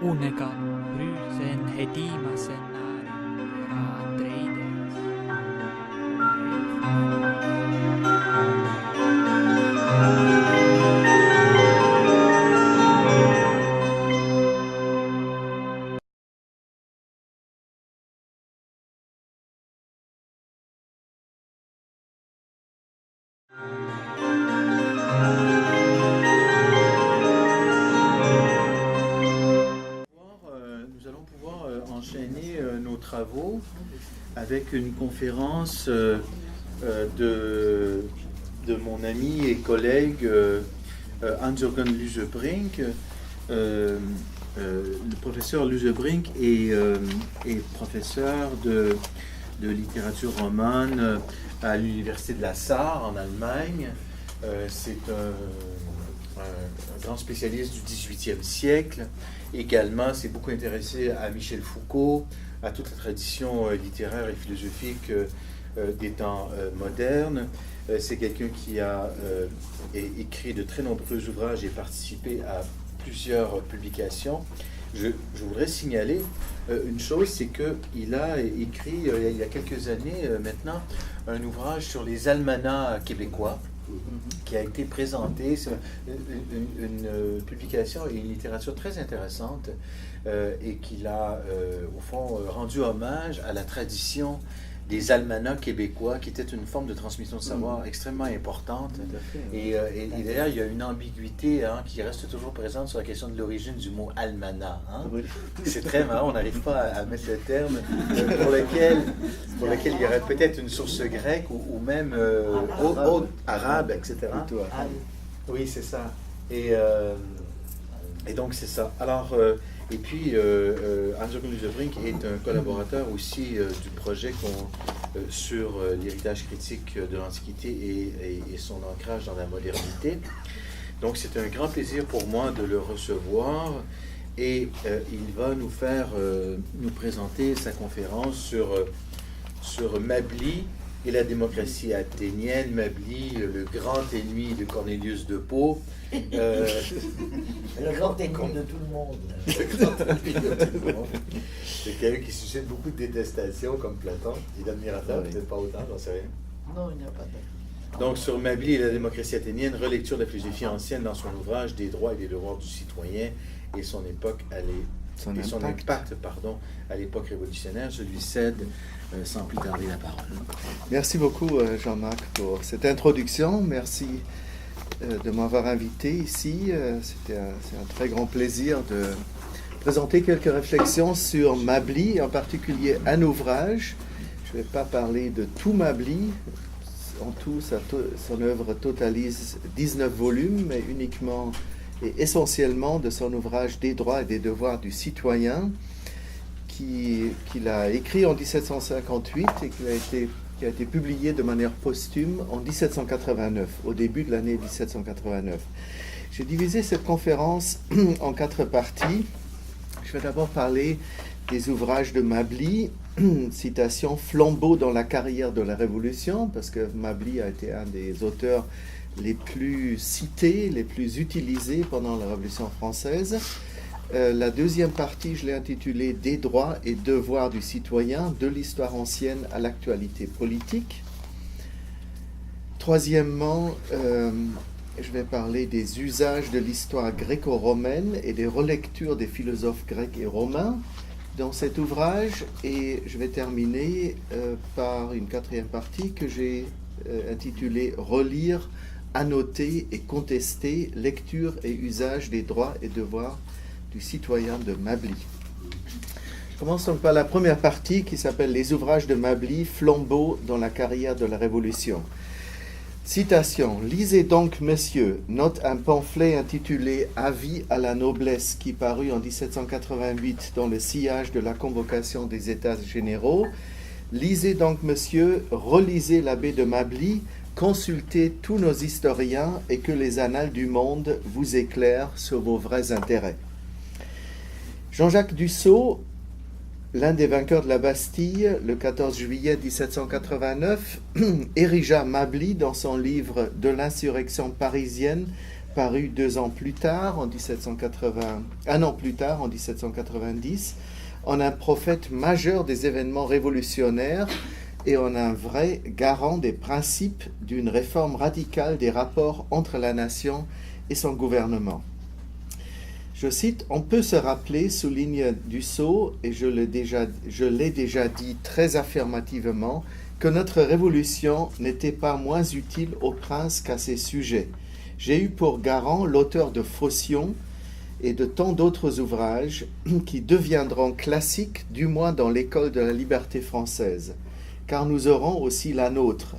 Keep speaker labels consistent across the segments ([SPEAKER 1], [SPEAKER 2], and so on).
[SPEAKER 1] Unekan Brysen Hedimasen Andreides.
[SPEAKER 2] Nous allons pouvoir enchaîner nos travaux avec une conférence de mon ami et collègue Hans-Jürgen Lusebrink. Le professeur Lusebrink est professeur de littérature romane à l'université de la Sarre en Allemagne. C'est un grand spécialiste du XVIIIe siècle. Également, s'est beaucoup intéressé à Michel Foucault, à toute la tradition littéraire et philosophique des temps modernes. C'est quelqu'un qui a écrit de très nombreux ouvrages et participé à plusieurs publications. Je voudrais signaler une chose, c'est qu'il a écrit, il y a quelques années maintenant, un ouvrage sur les almanachs québécois, qui a été présenté. C'est une publication et une littérature très intéressante et qu'il a, au fond, rendu hommage à la tradition des almanachs québécois, qui était une forme de transmission de savoir extrêmement importante. Et d'ailleurs, il y a une ambiguïté qui reste toujours présente sur la question de l'origine du mot almanach. Oui. C'est très marrant, on n'arrive pas à mettre le terme pour lequel il y aurait peut-être une source grecque ou même arabe, etc. Oui, c'est ça. Et donc, c'est ça. Alors, et puis, Hans-Jürgen Lusebrink est un collaborateur aussi du projet sur l'héritage critique de l'Antiquité et son ancrage dans la modernité. Donc, c'est un grand plaisir pour moi de le recevoir et il va nous présenter sa conférence sur Mably et la démocratie athénienne. Mably, le grand ennemi de Cornelius de Pau.
[SPEAKER 3] Le grand ennemi de tout le monde.
[SPEAKER 2] Le grand ennemi de tout le monde. C'est quelqu'un qui suscite beaucoup de détestation, comme Platon, et d'admirateurs, peut-être pas autant, j'en sais rien.
[SPEAKER 3] Non, il n'y a pas de...
[SPEAKER 2] Donc, sur Mably et la démocratie athénienne, relecture de la philosophie ancienne dans son ouvrage Des droits et des devoirs du citoyen et son impact à l'époque révolutionnaire. Je lui cède sans plus tarder la parole.
[SPEAKER 4] Merci beaucoup, Jean-Marc, pour cette introduction. Merci de m'avoir invité ici. C'est un très grand plaisir de présenter quelques réflexions sur Mably, en particulier un ouvrage. Je ne vais pas parler de tout Mably. En tout, son œuvre totalise 19 volumes, mais uniquement et essentiellement de son ouvrage Des droits et des devoirs du citoyen, qu'il a écrit en 1758 et qui a été publié de manière posthume en 1789, au début de l'année 1789. J'ai divisé cette conférence en 4 parties. Je vais d'abord parler des ouvrages de Mably, citation flambeau dans la carrière de la Révolution, parce que Mably a été un des auteurs les plus cités, les plus utilisés pendant la Révolution française. La deuxième partie, je l'ai intitulée Des droits et devoirs du citoyen, de l'histoire ancienne à l'actualité politique. Troisièmement, je vais parler des usages de l'histoire gréco-romaine et des relectures des philosophes grecs et romains dans cet ouvrage. Et je vais terminer par une quatrième partie que j'ai intitulée Relire, annoter et contester, lecture et usage des droits et devoirs du citoyen de Mably. Je commence donc par la première partie qui s'appelle Les ouvrages de Mably, flambeau dans la carrière de la Révolution. Citation. Lisez donc, messieurs, note un pamphlet intitulé Avis à la noblesse qui parut en 1788 dans le sillage de la convocation des États généraux. Lisez donc, messieurs, relisez l'abbé de Mably, consultez tous nos historiens et que les annales du monde vous éclairent sur vos vrais intérêts. Jean-Jacques Dussault, l'un des vainqueurs de la Bastille, le 14 juillet 1789, érigea Mably dans son livre De l'insurrection parisienne, paru 2 ans plus tard, un an plus tard, en 1790, en un prophète majeur des événements révolutionnaires et en un vrai garant des principes d'une réforme radicale des rapports entre la nation et son gouvernement. Je cite, « On peut se rappeler, souligne Dussault, et je l'ai déjà dit très affirmativement, que notre révolution n'était pas moins utile aux princes qu'à ses sujets. J'ai eu pour garant l'auteur de Phocion et de tant d'autres ouvrages qui deviendront classiques, du moins dans l'école de la liberté française, car nous aurons aussi la nôtre.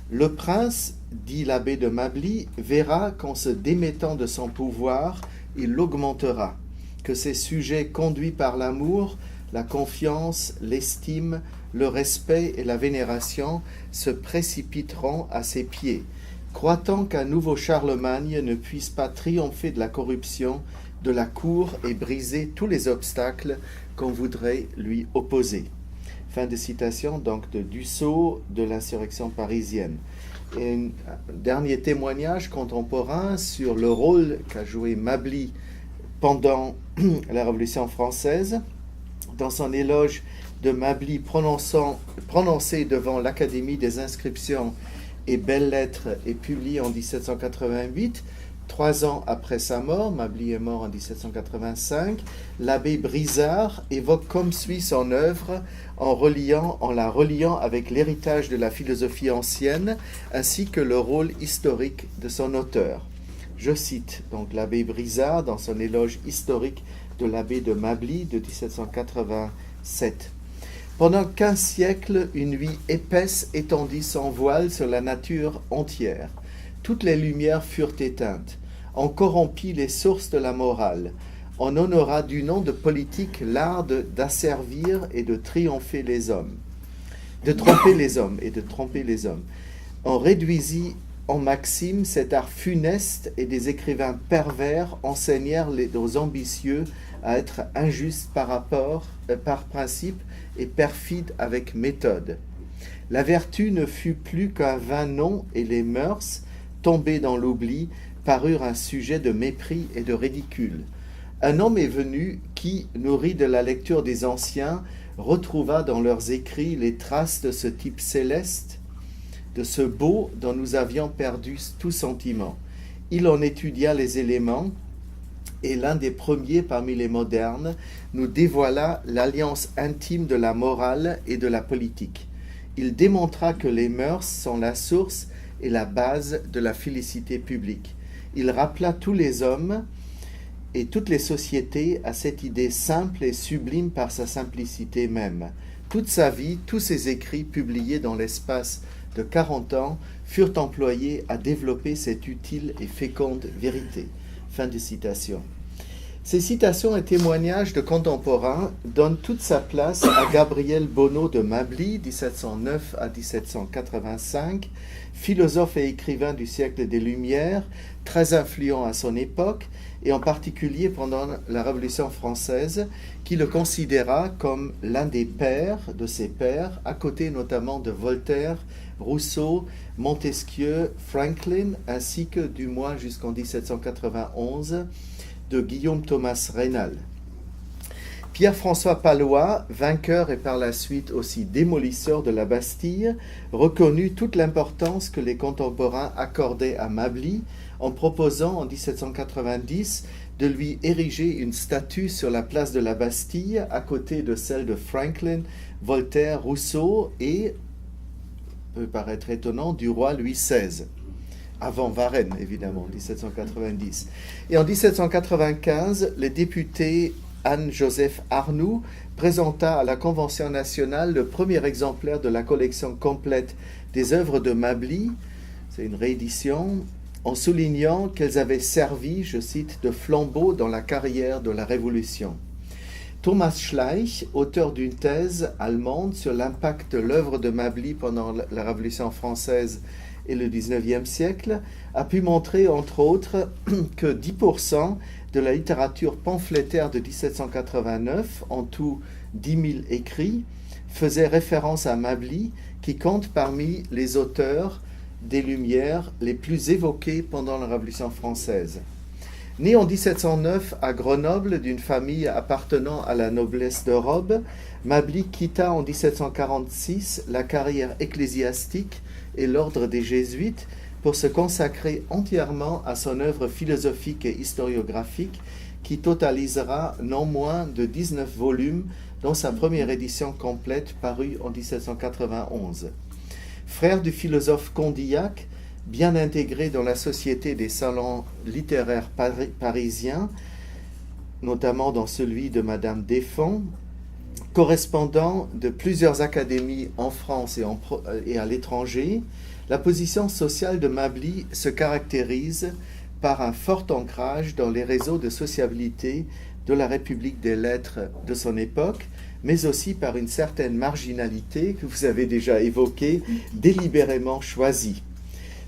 [SPEAKER 4] Le prince, dit l'abbé de Mably, verra qu'en se démettant de son pouvoir, il l'augmentera, que ses sujets conduits par l'amour, la confiance, l'estime, le respect et la vénération se précipiteront à ses pieds, croit-on qu'un nouveau Charlemagne ne puisse pas triompher de la corruption de la cour et briser tous les obstacles qu'on voudrait lui opposer. » Fin de citation donc de Dussault de l'insurrection parisienne. Et un dernier témoignage contemporain sur le rôle qu'a joué Mably pendant la Révolution française. Dans son éloge de Mably prononcé devant l'Académie des inscriptions et belles-lettres et publié en 1788, 3 ans après sa mort, Mably est mort en 1785, l'abbé Brizard évoque comme suit son œuvre en la reliant avec l'héritage de la philosophie ancienne ainsi que le rôle historique de son auteur. Je cite donc l'abbé Brizard dans son éloge historique de l'abbé de Mably de 1787. Pendant 15 siècles, une nuit épaisse étendit son voile sur la nature entière. Toutes les lumières furent éteintes. On corrompit les sources de la morale. On honora du nom de politique l'art d'asservir et de triompher les hommes. De tromper les hommes et de tromper les hommes. On réduisit en maxime cet art funeste et des écrivains pervers enseignèrent aux ambitieux à être injustes par principe et perfides avec méthode. La vertu ne fut plus qu'un vain nom et les mœurs, tombées dans l'oubli, parurent un sujet de mépris et de ridicule. Un homme est venu qui, nourri de la lecture des anciens, retrouva dans leurs écrits les traces de ce type céleste, de ce beau dont nous avions perdu tout sentiment. Il en étudia les éléments, et l'un des premiers parmi les modernes nous dévoila l'alliance intime de la morale et de la politique. Il démontra que les mœurs sont la source et la base de la félicité publique. Il rappela tous les hommes et toutes les sociétés à cette idée simple et sublime par sa simplicité même. Toute sa vie, tous ses écrits publiés dans l'espace de 40 ans furent employés à développer cette utile et féconde vérité. Fin de citation. Ces citations et témoignages de contemporains donnent toute sa place à Gabriel Bonneau de Mably, 1709 à 1785, philosophe et écrivain du siècle des Lumières, très influent à son époque, et en particulier pendant la Révolution française, qui le considéra comme l'un des pères de ses pairs, à côté notamment de Voltaire, Rousseau, Montesquieu, Franklin, ainsi que, du moins jusqu'en 1791, de Guillaume Thomas Raynal. Pierre-François Pallois, vainqueur et par la suite aussi démolisseur de la Bastille, reconnut toute l'importance que les contemporains accordaient à Mably en proposant en 1790 de lui ériger une statue sur la place de la Bastille à côté de celle de Franklin, Voltaire, Rousseau et, peut paraître étonnant, du roi Louis XVI. Avant Varenne, évidemment, 1790. Et en 1795, le député Anne-Joseph Arnoux présenta à la Convention nationale le premier exemplaire de la collection complète des œuvres de Mably, c'est une réédition, en soulignant qu'elles avaient servi, je cite, de flambeau dans la carrière de la Révolution. Thomas Schleich, auteur d'une thèse allemande sur l'impact de l'œuvre de Mably pendant la Révolution française et le XIXe siècle, a pu montrer, entre autres, que 10% de la littérature pamphlétaire de 1789, en tout 10 000 écrits, faisait référence à Mably, qui compte parmi les auteurs des Lumières les plus évoqués pendant la Révolution française. Né en 1709 à Grenoble d'une famille appartenant à la noblesse de robe, Mably quitta en 1746 la carrière ecclésiastique et l'ordre des Jésuites pour se consacrer entièrement à son œuvre philosophique et historiographique qui totalisera non moins de 19 volumes dont sa première édition complète parue en 1791. Frère du philosophe Condillac, bien intégré dans la société des salons littéraires parisiens, notamment dans celui de Madame Desfonds, correspondant de plusieurs académies en France et à l'étranger, la position sociale de Mably se caractérise par un fort ancrage dans les réseaux de sociabilité de la République des lettres de son époque, mais aussi par une certaine marginalité que vous avez déjà évoquée, délibérément choisie.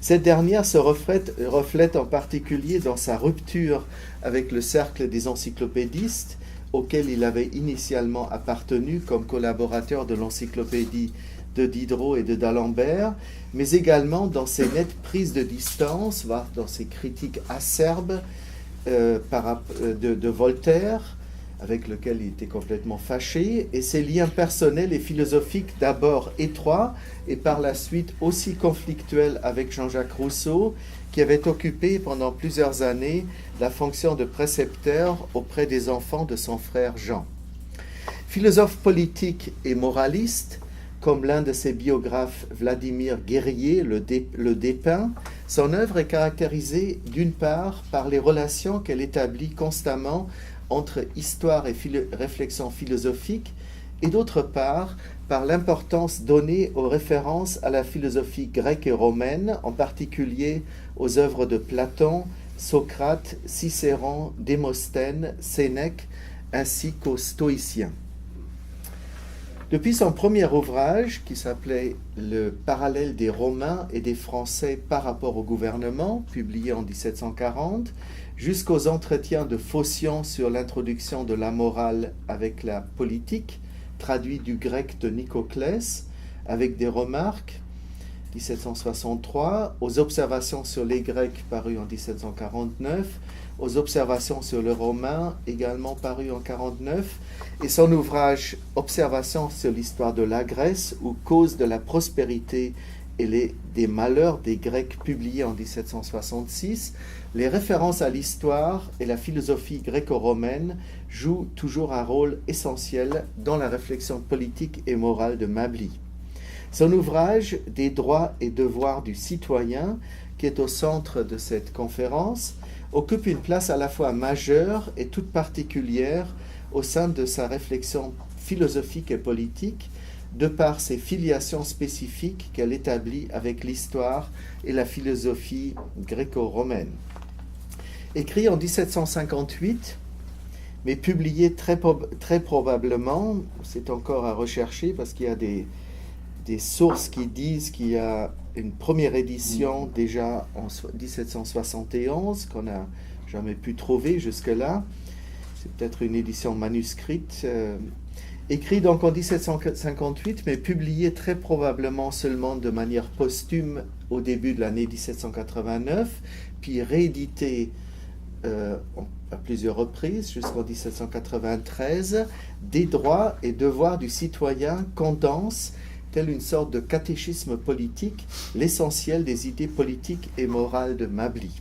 [SPEAKER 4] Cette dernière se reflète en particulier dans sa rupture avec le cercle des encyclopédistes, auquel il avait initialement appartenu comme collaborateur de l'encyclopédie de Diderot et de d'Alembert, mais également dans ses nettes prises de distance, voire dans ses critiques acerbes de Voltaire, avec lequel il était complètement fâché, et ses liens personnels et philosophiques d'abord étroits et par la suite aussi conflictuels avec Jean-Jacques Rousseau, qui avait occupé pendant plusieurs années la fonction de précepteur auprès des enfants de son frère Jean. Philosophe politique et moraliste, comme l'un de ses biographes Vladimir Guerrier le dépeint, son œuvre est caractérisée d'une part par les relations qu'elle établit constamment entre histoire et réflexion philosophique, et d'autre part par l'importance donnée aux références à la philosophie grecque et romaine, en particulier aux œuvres de Platon, Socrate, Cicéron, Démosthène, Sénèque, ainsi qu'aux stoïciens. Depuis son premier ouvrage, qui s'appelait « Le parallèle des Romains et des Français par rapport au gouvernement », publié en 1740, jusqu'aux entretiens de Phocion sur l'introduction de la morale avec la politique, traduit du grec de Nicoclès, avec des remarques, 1763, aux observations sur les Grecs paru en 1749, aux observations sur le romain, également paru en 1949, et son ouvrage Observations sur l'histoire de la Grèce ou Cause de la prospérité et des malheurs des Grecs, publié en 1766, les références à l'histoire et la philosophie gréco-romaine jouent toujours un rôle essentiel dans la réflexion politique et morale de Mably. Son ouvrage Des droits et devoirs du citoyen, qui est au centre de cette conférence, occupe une place à la fois majeure et toute particulière au sein de sa réflexion philosophique et politique, de par ses filiations spécifiques qu'elle établit avec l'histoire et la philosophie gréco-romaine. Écrit en 1758, mais publié très probablement, c'est encore à rechercher parce qu'il y a des sources qui disent qu'il y a une première édition déjà en 1771 qu'on n'a jamais pu trouver jusque-là. C'est peut-être une édition manuscrite. Écrit donc en 1758, mais publié très probablement seulement de manière posthume au début de l'année 1789, puis réédité à plusieurs reprises jusqu'en 1793, Des droits et devoirs du citoyen condense, tel une sorte de catéchisme politique, l'essentiel des idées politiques et morales de Mably.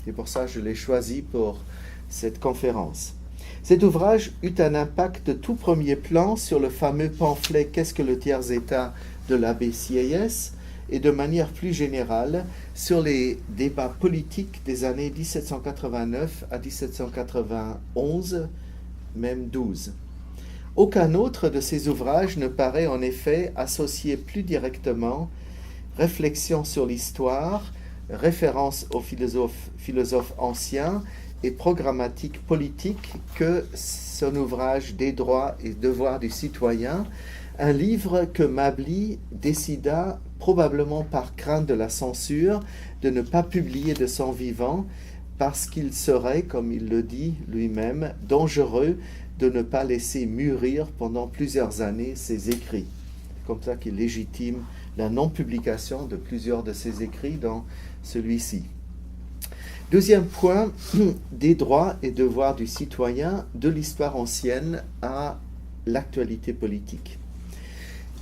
[SPEAKER 4] C'est pour ça que je l'ai choisi pour cette conférence. Cet ouvrage eut un impact de tout premier plan sur le fameux pamphlet « Qu'est-ce que le tiers-État » de l'abbé Sieyès et de manière plus générale sur les débats politiques des années 1789 à 1791, même 12. Aucun autre de ces ouvrages ne paraît en effet associer plus directement réflexion sur l'histoire, référence aux philosophes anciens et programmatique politique que son ouvrage Des droits et devoirs du citoyen, un livre que Mably décida, probablement par crainte de la censure, de ne pas publier de son vivant, parce qu'il serait, comme il le dit lui-même, dangereux de ne pas laisser mûrir pendant plusieurs années ses écrits. C'est comme ça qu'il légitime la non-publication de plusieurs de ses écrits dans celui-ci. Deuxième point, des droits et devoirs du citoyen de l'histoire ancienne à l'actualité politique.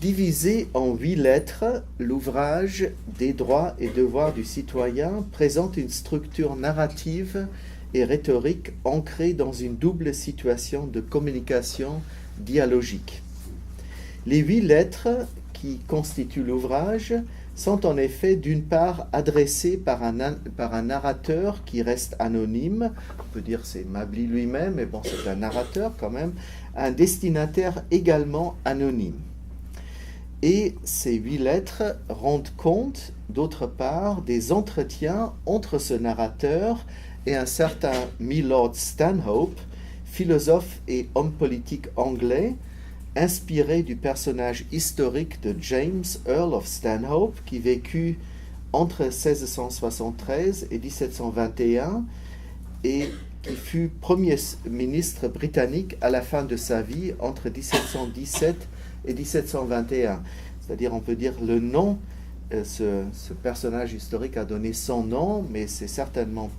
[SPEAKER 4] Divisé en 8 lettres, l'ouvrage Des droits et devoirs du citoyen présente une structure narrative et rhétorique ancrée dans une double situation de communication dialogique. Les 8 lettres qui constituent l'ouvrage sont en effet d'une part adressées par un narrateur qui reste anonyme, on peut dire c'est Mably lui-même, mais bon c'est un narrateur quand même, un destinataire également anonyme. Et ces 8 lettres rendent compte, d'autre part, des entretiens entre ce narrateur et un certain Milord Stanhope, philosophe et homme politique anglais, inspiré du personnage historique de James, Earl of Stanhope, qui vécut entre 1673 et 1721 et qui fut Premier ministre britannique à la fin de sa vie entre 1717 et 1721. C'est-à-dire, on peut dire le nom, ce personnage historique a donné son nom, mais il n'est certainement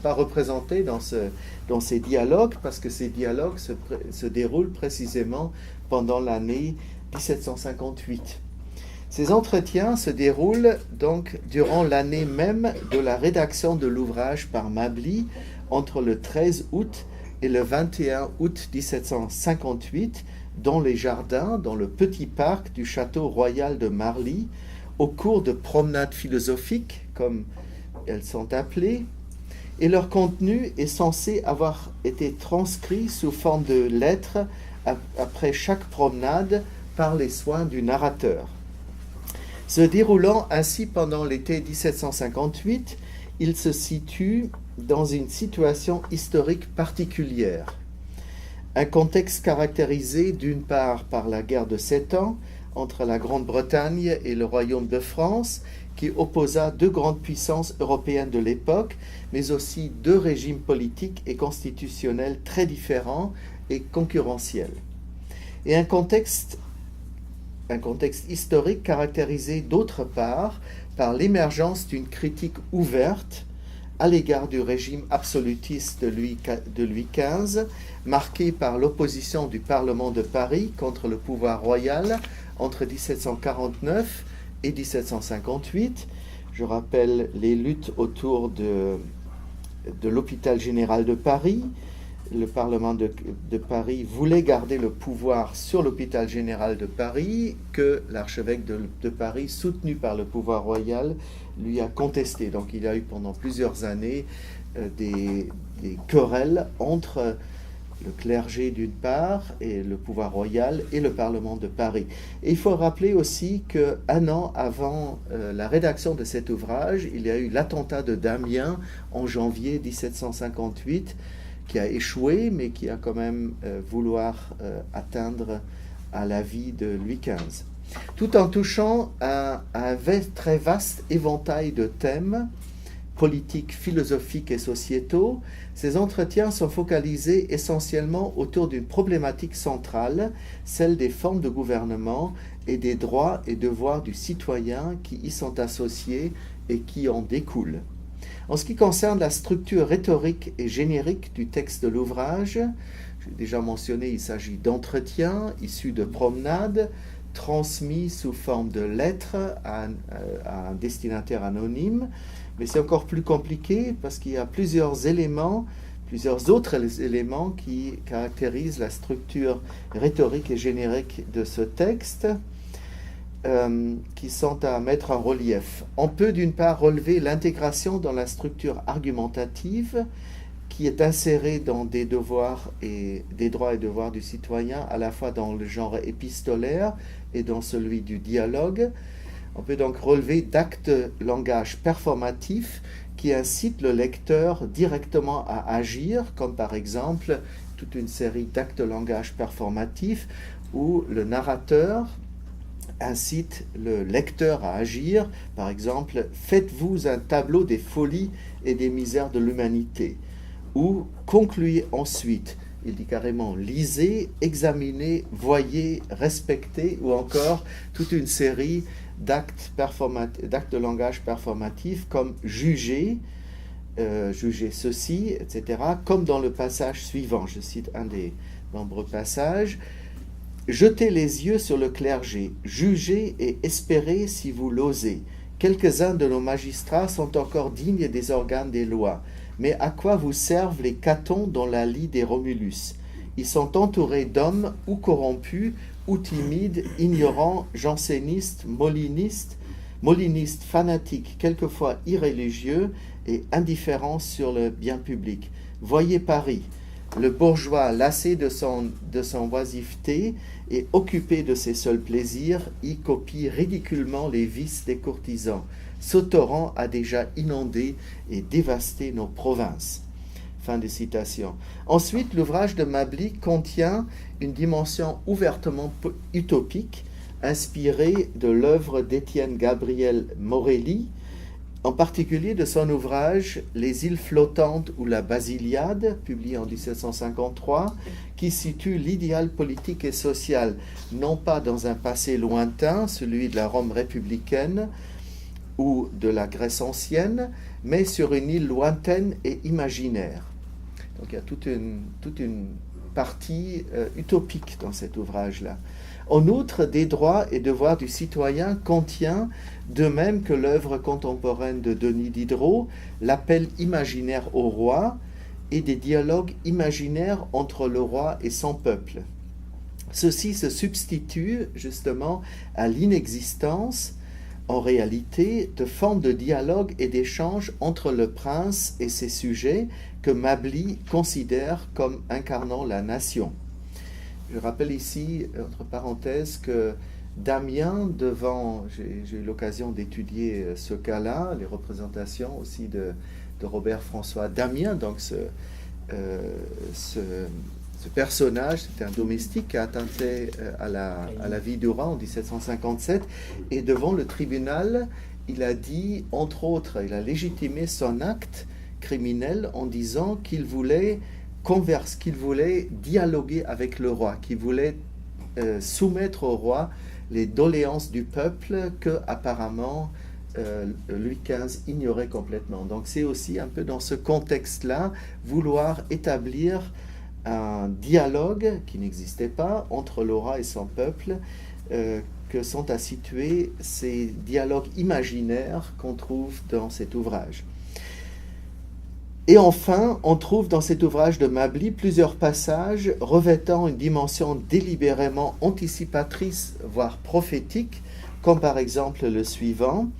[SPEAKER 4] pas représenté dans ces dialogues, parce que ces dialogues se déroulent précisément pendant l'année 1758. Ces entretiens se déroulent donc durant l'année même de la rédaction de l'ouvrage par Mably, entre le 13 août et le 21 août 1758, dans les jardins, dans le petit parc du château royal de Marly, au cours de promenades philosophiques, comme elles sont appelées, et leur contenu est censé avoir été transcrit sous forme de lettres après chaque promenade par les soins du narrateur. Se déroulant ainsi pendant l'été 1758, il se situe dans une situation historique particulière. Un contexte caractérisé d'une part par la guerre de 7 ans entre la Grande-Bretagne et le Royaume de France, qui opposa 2 grandes puissances européennes de l'époque, mais aussi 2 régimes politiques et constitutionnels très différents et concurrentiels. Et un contexte historique caractérisé d'autre part par l'émergence d'une critique ouverte à l'égard du régime absolutiste de Louis XV, marqué par l'opposition du Parlement de Paris contre le pouvoir royal entre 1749 et 1758. Je rappelle les luttes autour de l'hôpital général de Paris. Le Parlement de Paris voulait garder le pouvoir sur l'hôpital général de Paris, que l'archevêque de Paris, soutenu par le pouvoir royal, lui a contesté. Donc il y a eu pendant plusieurs années des querelles entre le clergé d'une part et le pouvoir royal et le Parlement de Paris. Et il faut rappeler aussi qu'un an avant la rédaction de cet ouvrage, il y a eu l'attentat de Damiens en janvier 1758, qui a échoué, mais qui a quand même vouloir atteindre à la vie de Louis XV. Tout en touchant à un très vaste éventail de thèmes politiques, philosophiques et sociétaux, ces entretiens sont focalisés essentiellement autour d'une problématique centrale, celle des formes de gouvernement et des droits et devoirs du citoyen qui y sont associés et qui en découlent. En ce qui concerne la structure rhétorique et générique du texte de l'ouvrage, j'ai déjà mentionné, il s'agit d'entretiens issus de promenades, transmis sous forme de lettres à un destinataire anonyme, mais c'est encore plus compliqué parce qu'il y a plusieurs autres éléments qui caractérisent la structure rhétorique et générique de ce texte, qui sont à mettre en relief. On peut d'une part relever l'intégration dans la structure argumentative qui est insérée dans des droits et devoirs du citoyen, à la fois dans le genre épistolaire et dans celui du dialogue. On peut donc relever d'actes langage performatif qui incitent le lecteur directement à agir, comme par exemple toute une série d'actes langage performatifs où le narrateur incite le lecteur à agir. Par exemple, faites-vous un tableau des folies et des misères de l'humanité, ou concluez ensuite. il dit carrément lisez, examinez, voyez, respectez, ou encore toute une série d'actes de langage performatif comme juger, juger ceci, etc., comme dans le passage suivant. Je cite un des nombreux passages. Jetez les yeux sur le clergé, jugez et espérez si vous l'osez. Quelques-uns de nos magistrats sont encore dignes des organes des lois. Mais à quoi vous servent les Catons dans la lie des Romulus? Ils sont entourés d'hommes ou corrompus, ou timides, ignorants, jansénistes, molinistes, fanatiques, quelquefois irréligieux et indifférents sur le bien public. Voyez Paris, le bourgeois lassé de son oisiveté et occupé de ses seuls plaisirs, y copie ridiculement les vices des courtisans. Ce torrent a déjà inondé et dévasté nos provinces. Fin de citation. Ensuite, l'ouvrage de Mably contient une dimension ouvertement utopique, inspirée de l'œuvre d'Étienne Gabriel Morelli, en particulier de son ouvrage Les îles flottantes ou la Basiliade, publié en 1753, qui situe l'idéal politique et social, non pas dans un passé lointain, celui de la Rome républicaine, ou de la Grèce ancienne, mais sur une île lointaine et imaginaire. Donc il y a toute une partie utopique dans cet ouvrage-là. En outre, Des droits et devoirs du citoyen contient, de même que l'œuvre contemporaine de Denis Diderot, l'appel imaginaire au roi et des dialogues imaginaires entre le roi et son peuple. Ceci se substitue justement à l'inexistence en réalité de formes de dialogue et d'échange entre le prince et ses sujets que Mably considère comme incarnant la nation. Je rappelle ici, entre parenthèses, que Damien, j'ai eu l'occasion d'étudier ce cas-là, les représentations aussi de Robert-François Damien, donc ce personnage, c'était un domestique qui a attenté à la vie du roi en 1757, et devant le tribunal, il a dit, entre autres, il a légitimé son acte criminel en disant qu'il voulait dialoguer avec le roi, qu'il voulait soumettre au roi les doléances du peuple que apparemment Louis XV ignorait complètement. Donc c'est aussi un peu dans ce contexte-là, vouloir établir un dialogue qui n'existait pas entre le roi et son peuple, que sont à situer ces dialogues imaginaires qu'on trouve dans cet ouvrage. Et enfin, on trouve dans cet ouvrage de Mably plusieurs passages revêtant une dimension délibérément anticipatrice, voire prophétique, comme par exemple le suivant.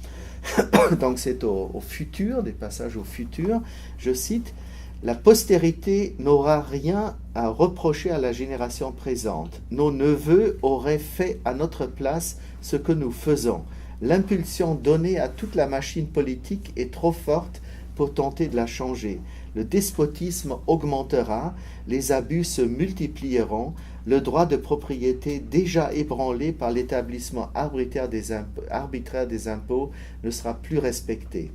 [SPEAKER 4] Donc c'est au futur, des passages au futur. Je cite: « La postérité n'aura rien à reprocher à la génération présente. Nos neveux auraient fait à notre place ce que nous faisons. L'impulsion donnée à toute la machine politique est trop forte pour tenter de la changer. Le despotisme augmentera, les abus se multiplieront, le droit de propriété déjà ébranlé par l'établissement arbitraire des impôts ne sera plus respecté. »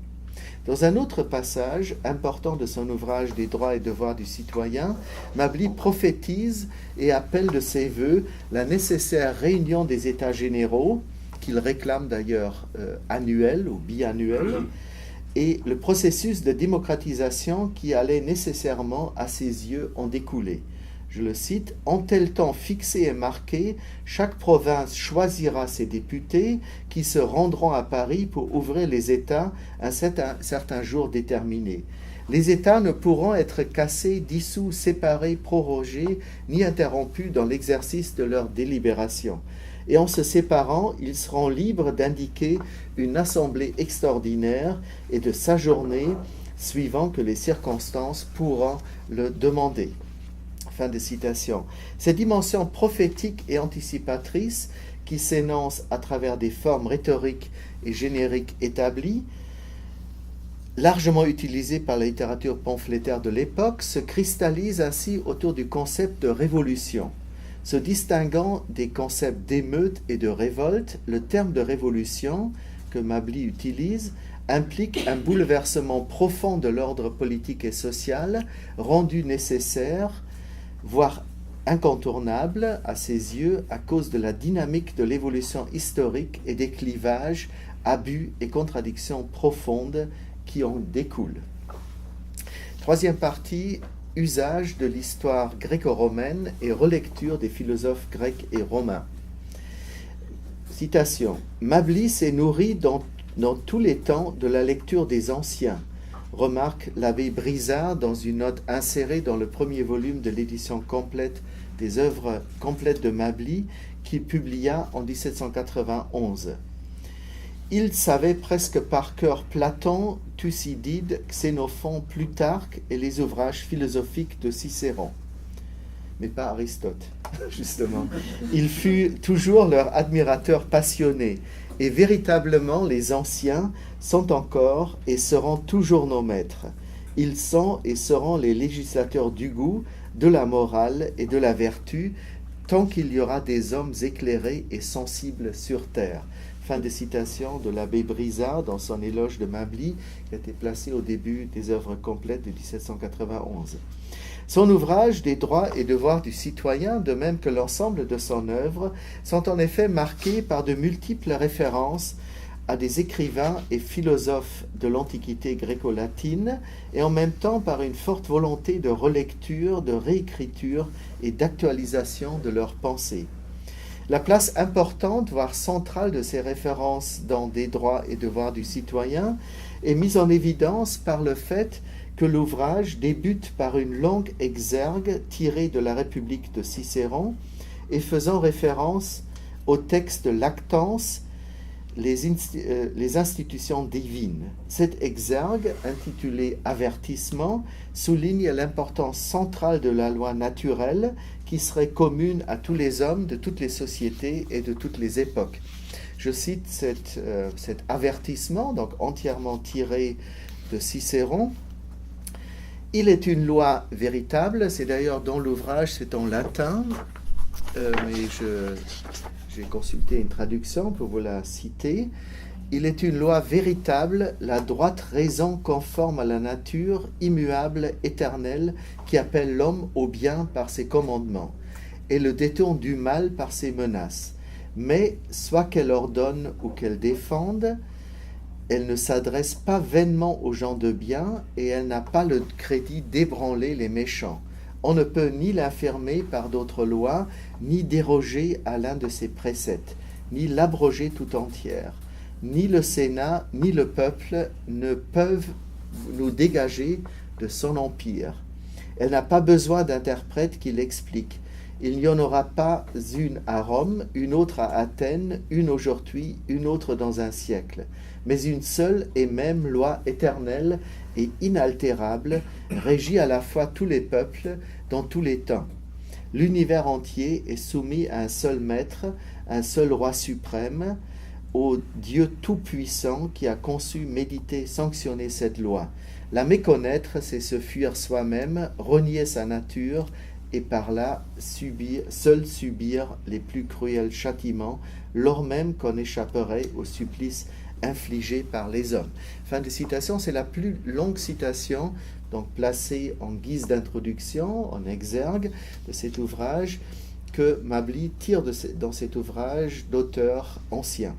[SPEAKER 4] Dans un autre passage important de son ouvrage Des droits et devoirs du citoyen, Mably prophétise et appelle de ses vœux la nécessaire réunion des États généraux, qu'il réclame d'ailleurs annuelle ou biannuelle, et le processus de démocratisation qui allait nécessairement, à ses yeux, en découler. Je le cite: « En tel temps fixé et marqué, chaque province choisira ses députés qui se rendront à Paris pour ouvrir les États un certain jour déterminé. Les États ne pourront être cassés, dissous, séparés, prorogés, ni interrompus dans l'exercice de leur délibération. Et en se séparant, ils seront libres d'indiquer une assemblée extraordinaire et de s'ajourner suivant que les circonstances pourront le demander. » Fin de citation. Cette dimension prophétique et anticipatrice qui s'énonce à travers des formes rhétoriques et génériques établies, largement utilisées par la littérature pamphlétaire de l'époque, se cristallise ainsi autour du concept de révolution. Se distinguant des concepts d'émeute et de révolte, le terme de révolution que Mably utilise implique un bouleversement profond de l'ordre politique et social, rendu nécessaire voire incontournable à ses yeux à cause de la dynamique de l'évolution historique et des clivages, abus et contradictions profondes qui en découlent. Troisième partie, usage de l'histoire gréco-romaine et relecture des philosophes grecs et romains. Citation. Mably s'est nourri dans tous les temps de la lecture des anciens, remarque l'abbé Brizard dans une note insérée dans le premier volume de l'édition complète des œuvres complètes de Mably qu'il publia en 1791. Il savait presque par cœur Platon, Thucydide, Xénophon, Plutarque et les ouvrages philosophiques de Cicéron. Mais pas Aristote, justement. Il fut toujours leur admirateur passionné, et véritablement les anciens sont encore et seront toujours nos maîtres. Ils sont et seront les législateurs du goût, de la morale et de la vertu, tant qu'il y aura des hommes éclairés et sensibles sur terre. Fin de citation de l'abbé Brizard dans son éloge de Mably, qui a été placé au début des œuvres complètes de 1791. Son ouvrage des droits et devoirs du citoyen, de même que l'ensemble de son œuvre, sont en effet marqués par de multiples références à des écrivains et philosophes de l'Antiquité gréco-latine, et en même temps par une forte volonté de relecture, de réécriture et d'actualisation de leurs pensées. La place importante, voire centrale de ces références dans des droits et devoirs du citoyen est mise en évidence par le fait que l'ouvrage débute par une longue exergue tirée de la République de Cicéron et faisant référence au texte de Lactance, les institutions divines. Cette exergue, intitulée Avertissement, souligne l'importance centrale de la loi naturelle qui serait commune à tous les hommes de toutes les sociétés et de toutes les époques. Je cite cet avertissement, donc entièrement tiré de Cicéron. Il est une loi véritable, c'est d'ailleurs dans l'ouvrage, c'est en latin, mais j'ai consulté une traduction pour vous la citer. Il est une loi véritable, la droite raison conforme à la nature, immuable, éternelle, qui appelle l'homme au bien par ses commandements, et le détourne du mal par ses menaces. Mais, soit qu'elle ordonne ou qu'elle défende, elle ne s'adresse pas vainement aux gens de bien, et elle n'a pas le crédit d'ébranler les méchants. On ne peut ni l'affirmer par d'autres lois, ni déroger à l'un de ses préceptes, ni l'abroger tout entière. Ni le Sénat, ni le peuple ne peuvent nous dégager de son empire. Elle n'a pas besoin d'interprète qui l'explique. Il n'y en aura pas une à Rome, une autre à Athènes, une aujourd'hui, une autre dans un siècle, mais une seule et même loi éternelle et inaltérable régit à la fois tous les peuples dans tous les temps. L'univers entier est soumis à un seul maître, un seul roi suprême, au Dieu tout-puissant qui a conçu, médité, sanctionné cette loi. La méconnaître, c'est se fuir soi-même, renier sa nature et par là seul subir les plus cruels châtiments, lors même qu'on échapperait au supplice infligé par les hommes. Fin de citation, c'est la plus longue citation, donc placée en guise d'introduction, en exergue de cet ouvrage, que Mably tire dans cet ouvrage d'auteurs anciens.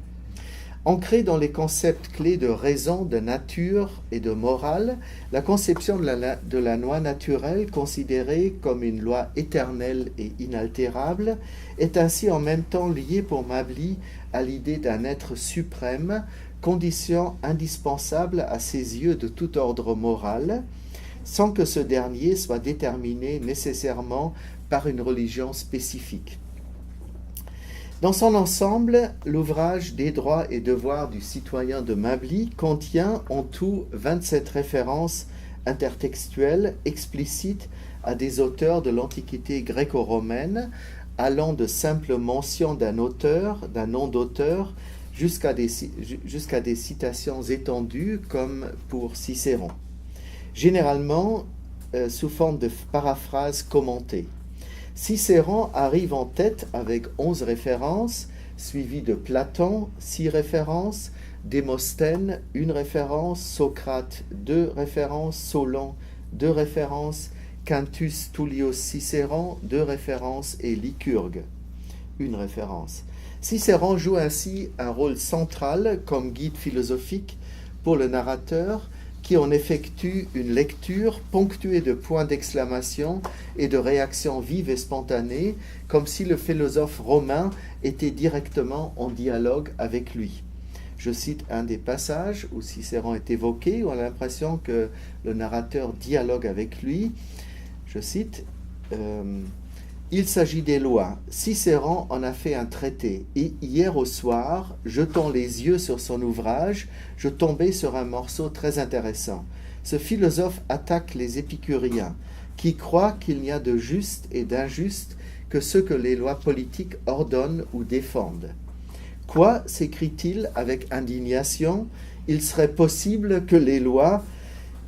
[SPEAKER 4] Ancrée dans les concepts clés de raison, de nature et de morale, la conception de la loi naturelle, considérée comme une loi éternelle et inaltérable, est ainsi en même temps liée pour Mably à l'idée d'un être suprême, condition indispensable à ses yeux de tout ordre moral, sans que ce dernier soit déterminé nécessairement par une religion spécifique. Dans son ensemble, l'ouvrage des droits et devoirs du citoyen de Mably contient en tout 27 références intertextuelles explicites à des auteurs de l'Antiquité gréco-romaine, allant de simples mentions d'un auteur, d'un nom d'auteur, jusqu'à des citations étendues comme pour Cicéron, généralement sous forme de paraphrases commentées. Cicéron arrive en tête avec 11 références, suivi de Platon, 6 références, Démosthène, 1 référence, Socrate, 2 références, Solon, 2 références, Quintus Tullius Cicéron, 2 références, et Lycurgue, 1 référence. Cicéron joue ainsi un rôle central comme guide philosophique pour le narrateur qui en effectue une lecture ponctuée de points d'exclamation et de réactions vives et spontanées, comme si le philosophe romain était directement en dialogue avec lui. Je cite un des passages où Cicéron est évoqué, où on a l'impression que le narrateur dialogue avec lui. Je cite il s'agit des lois. Cicéron en a fait un traité, et hier au soir, jetant les yeux sur son ouvrage, je tombais sur un morceau très intéressant. Ce philosophe attaque les épicuriens, qui croient qu'il n'y a de juste et d'injuste que ce que les lois politiques ordonnent ou défendent. Quoi, s'écrie-t-il avec indignation, il serait possible que les lois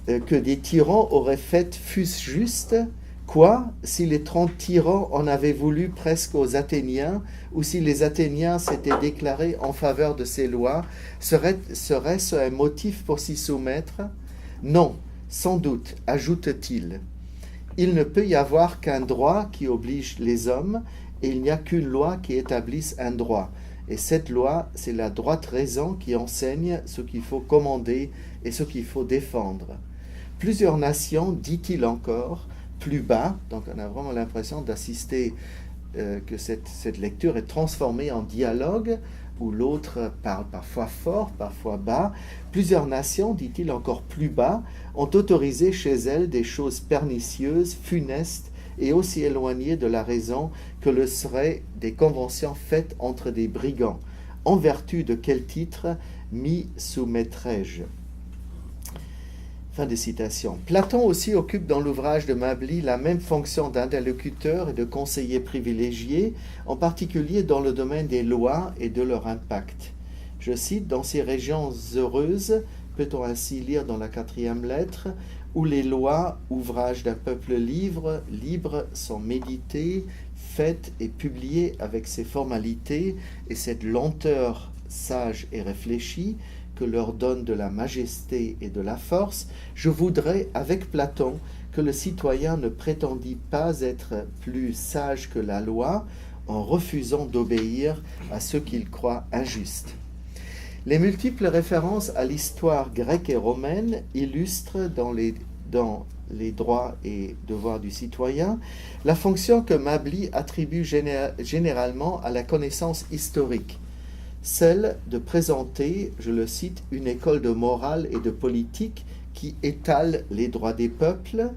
[SPEAKER 4] que des tyrans auraient faites fussent justes? Quoi, si les 30 tyrans en avaient voulu presque aux Athéniens, ou si les Athéniens s'étaient déclarés en faveur de ces lois, serait-ce un motif pour s'y soumettre? Non, sans doute, ajoute-t-il. Il ne peut y avoir qu'un droit qui oblige les hommes, et il n'y a qu'une loi qui établisse un droit. Et cette loi, c'est la droite raison qui enseigne ce qu'il faut commander et ce qu'il faut défendre. Plusieurs nations, dit-il encore, plus bas, donc on a vraiment l'impression d'assister que cette lecture est transformée en dialogue, où l'autre parle parfois fort, parfois bas. Plusieurs nations, dit-il encore plus bas, ont autorisé chez elles des choses pernicieuses, funestes et aussi éloignées de la raison que le seraient des conventions faites entre des brigands. En vertu de quel titre m'y soumettrais-je ? Fin de citation. Platon aussi occupe dans l'ouvrage de Mably la même fonction d'interlocuteur et de conseiller privilégié, en particulier dans le domaine des lois et de leur impact. Je cite, « Dans ces régions heureuses, peut-on ainsi lire dans la 4e lettre, où les lois, ouvrages d'un peuple libre, sont méditées, faites et publiées avec ces formalités et cette lenteur sage et réfléchie, que leur donne de la majesté et de la force, je voudrais, avec Platon, que le citoyen ne prétendît pas être plus sage que la loi en refusant d'obéir à ce qu'il croit injuste. Les multiples références à l'histoire grecque et romaine illustrent dans les droits et devoirs du citoyen la fonction que Mably attribue généralement à la connaissance historique, celle de présenter, je le cite, une école de morale et de politique qui étale les droits des peuples,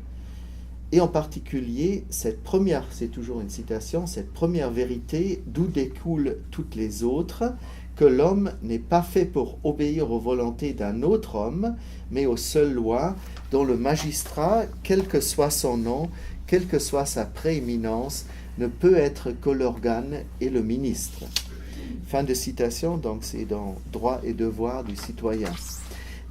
[SPEAKER 4] et en particulier cette première, c'est toujours une citation, cette première vérité d'où découlent toutes les autres, que l'homme n'est pas fait pour obéir aux volontés d'un autre homme, mais aux seules lois, dont le magistrat, quel que soit son nom, quelle que soit sa prééminence, ne peut être que l'organe et le ministre. Fin de citation, donc c'est dans Droits et devoirs du citoyen.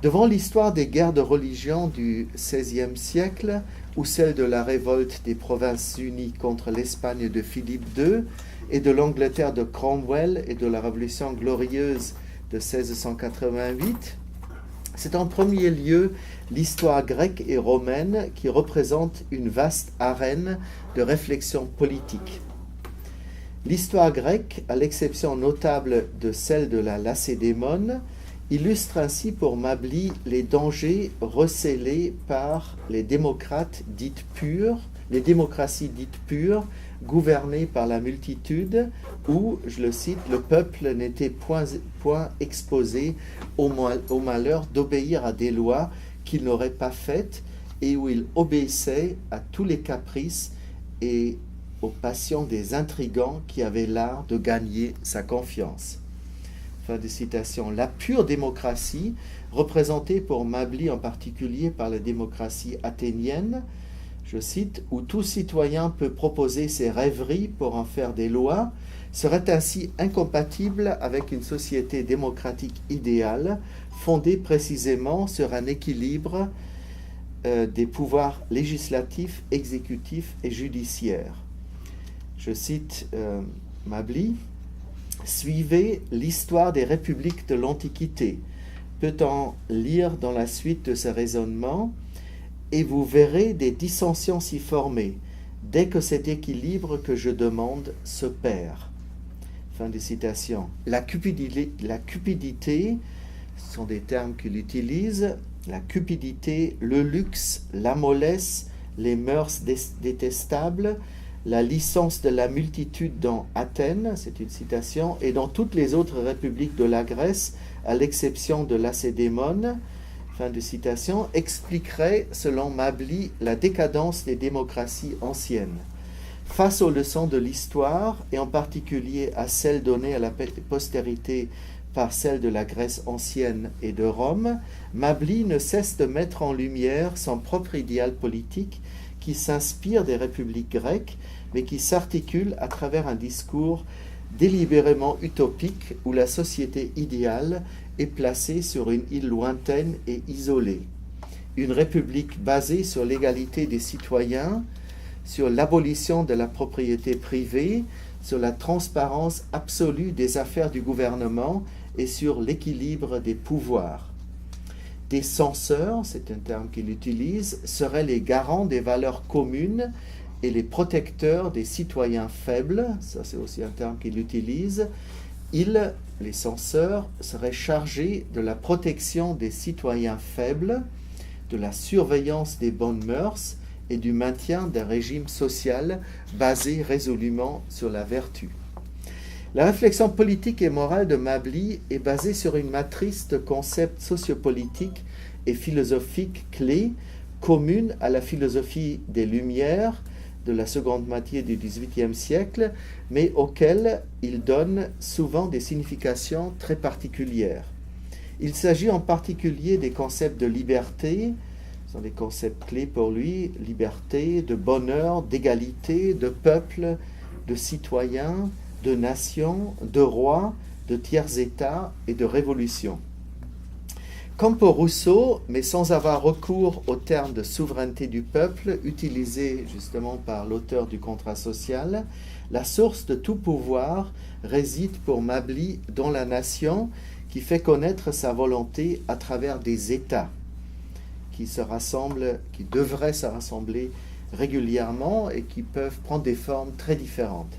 [SPEAKER 4] Devant l'histoire des guerres de religion du XVIe siècle, ou celle de la révolte des Provinces-Unies contre l'Espagne de Philippe II, et de l'Angleterre de Cromwell et de la Révolution glorieuse de 1688, c'est en premier lieu l'histoire grecque et romaine qui représente une vaste arène de réflexion politique. L'histoire grecque, à l'exception notable de celle de la Lacédémone, illustre ainsi pour Mably les dangers recélés par les démocraties dites pures, gouvernées par la multitude, où, je le cite, le peuple n'était point exposé au malheur d'obéir à des lois qu'il n'aurait pas faites et où il obéissait à tous les caprices et aux passions des intrigants qui avaient l'art de gagner sa confiance. Fin de citation. La pure démocratie, représentée pour Mably en particulier par la démocratie athénienne, je cite, « où tout citoyen peut proposer ses rêveries pour en faire des lois », serait ainsi incompatible avec une société démocratique idéale, fondée précisément sur un équilibre des pouvoirs législatifs, exécutifs et judiciaires. Je cite Mably, « Suivez l'histoire des républiques de l'Antiquité. Peut-on lire dans la suite de ce raisonnement et vous verrez des dissensions s'y former, dès que cet équilibre que je demande se perd. » Fin de citation. La cupidité, ce sont des termes qu'il utilise, la cupidité, le luxe, la mollesse, les mœurs détestables, la licence de la multitude dans Athènes, c'est une citation, et dans toutes les autres républiques de la Grèce, à l'exception de Lacédémone, fin de citation, expliquerait, selon Mably, la décadence des démocraties anciennes. Face aux leçons de l'histoire, et en particulier à celles données à la postérité par celles de la Grèce ancienne et de Rome, Mably ne cesse de mettre en lumière son propre idéal politique qui s'inspire des républiques grecques, mais qui s'articule à travers un discours délibérément utopique où la société idéale est placée sur une île lointaine et isolée. Une république basée sur l'égalité des citoyens, sur l'abolition de la propriété privée, sur la transparence absolue des affaires du gouvernement et sur l'équilibre des pouvoirs. Des censeurs, c'est un terme qu'il utilise, seraient les garants des valeurs communes et les protecteurs des citoyens faibles, ça c'est aussi un terme qu'il utilise. Ils, les censeurs, seraient chargés de la protection des citoyens faibles, de la surveillance des bonnes mœurs et du maintien d'un régime social basé résolument sur la vertu. La réflexion politique et morale de Mably est basée sur une matrice de concepts sociopolitiques et philosophiques clés communes à la philosophie des Lumières de la seconde moitié du XVIIIe siècle, mais auxquelles il donne souvent des significations très particulières. Il s'agit en particulier des concepts de liberté, ce sont des concepts clés pour lui, liberté, de bonheur, d'égalité, de peuple, de citoyen, de nation, de roi, de tiers-État et de révolution. Comme pour Rousseau, mais sans avoir recours au terme de souveraineté du peuple, utilisé justement par l'auteur du contrat social, la source de tout pouvoir réside pour Mably dans la nation qui fait connaître sa volonté à travers des États qui devraient se rassembler régulièrement et qui peuvent prendre des formes très différentes.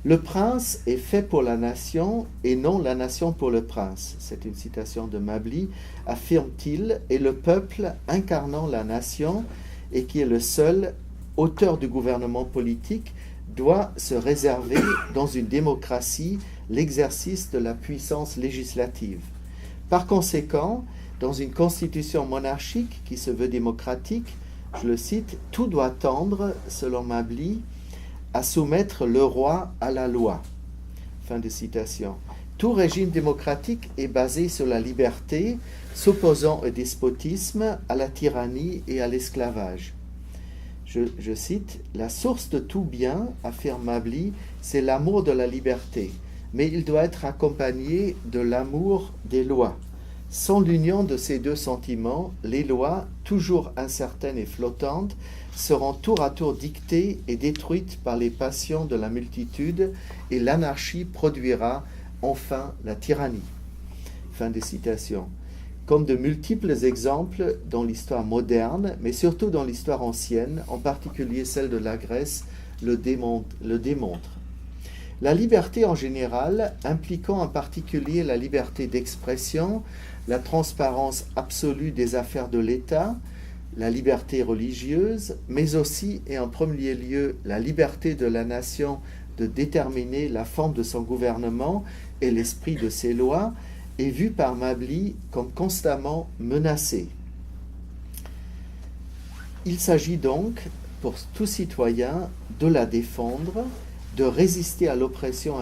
[SPEAKER 4] Le prince est fait pour la nation et non la nation pour le prince. C'est une citation de Mably, affirme-t-il, et le peuple incarnant la nation et qui est le seul auteur du gouvernement politique doit se réserver dans une démocratie l'exercice de la puissance législative. Par conséquent, dans une constitution monarchique qui se veut démocratique, je le cite, « Tout doit tendre, selon Mably, à soumettre le roi à la loi. » Fin de citation. Tout régime démocratique est basé sur la liberté, s'opposant au despotisme, à la tyrannie et à l'esclavage. Je cite, « La source de tout bien, affirme Mably, c'est l'amour de la liberté, mais il doit être accompagné de l'amour des lois. Sans l'union de ces deux sentiments, les lois, toujours incertaines et flottantes, seront tour à tour dictées et détruites par les passions de la multitude et l'anarchie produira enfin la tyrannie. » Fin de citation. Comme de multiples exemples dans l'histoire moderne, mais surtout dans l'histoire ancienne, en particulier celle de la Grèce, le démontre. La liberté en général, impliquant en particulier la liberté d'expression, la transparence absolue des affaires de l'État, la liberté religieuse, mais aussi et en premier lieu la liberté de la nation de déterminer la forme de son gouvernement et l'esprit de ses lois, est vue par Mably comme constamment menacée. Il s'agit donc, pour tout citoyen, de la défendre, de résister à l'oppression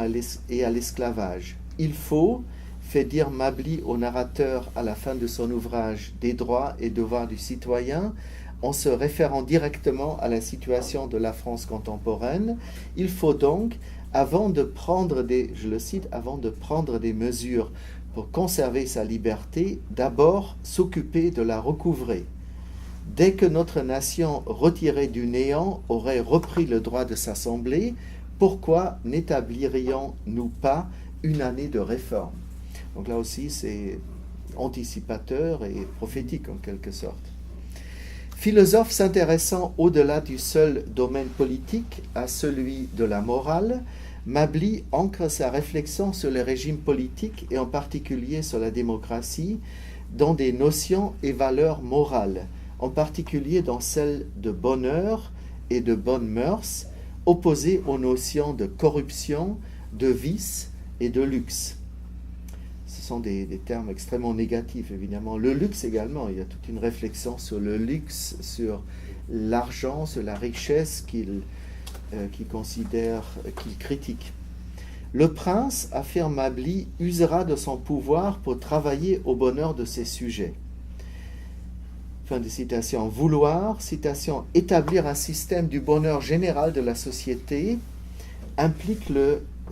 [SPEAKER 4] et à l'esclavage. Il faut, fait dire Mably au narrateur à la fin de son ouvrage « Des droits et devoirs du citoyen », en se référant directement à la situation de la France contemporaine, il faut donc, avant de prendre des mesures pour conserver sa liberté, d'abord s'occuper de la recouvrer. Dès que notre nation retirée du néant aurait repris le droit de s'assembler, pourquoi n'établirions-nous pas une année de réforme? Donc là aussi, c'est anticipateur et prophétique en quelque sorte. Philosophe s'intéressant au-delà du seul domaine politique à celui de la morale, Mably ancre sa réflexion sur le régime politique et en particulier sur la démocratie dans des notions et valeurs morales, en particulier dans celles de bonheur et de bonnes mœurs, opposées aux notions de corruption, de vice et de luxe. Ce sont des termes extrêmement négatifs, évidemment. Le luxe également, il y a toute une réflexion sur le luxe, sur l'argent, sur la richesse qu'il considère, qu'il critique. Le prince, affirme Mably, usera de son pouvoir pour travailler au bonheur de ses sujets. Fin de citation. Vouloir, citation, établir un système du bonheur général de la société implique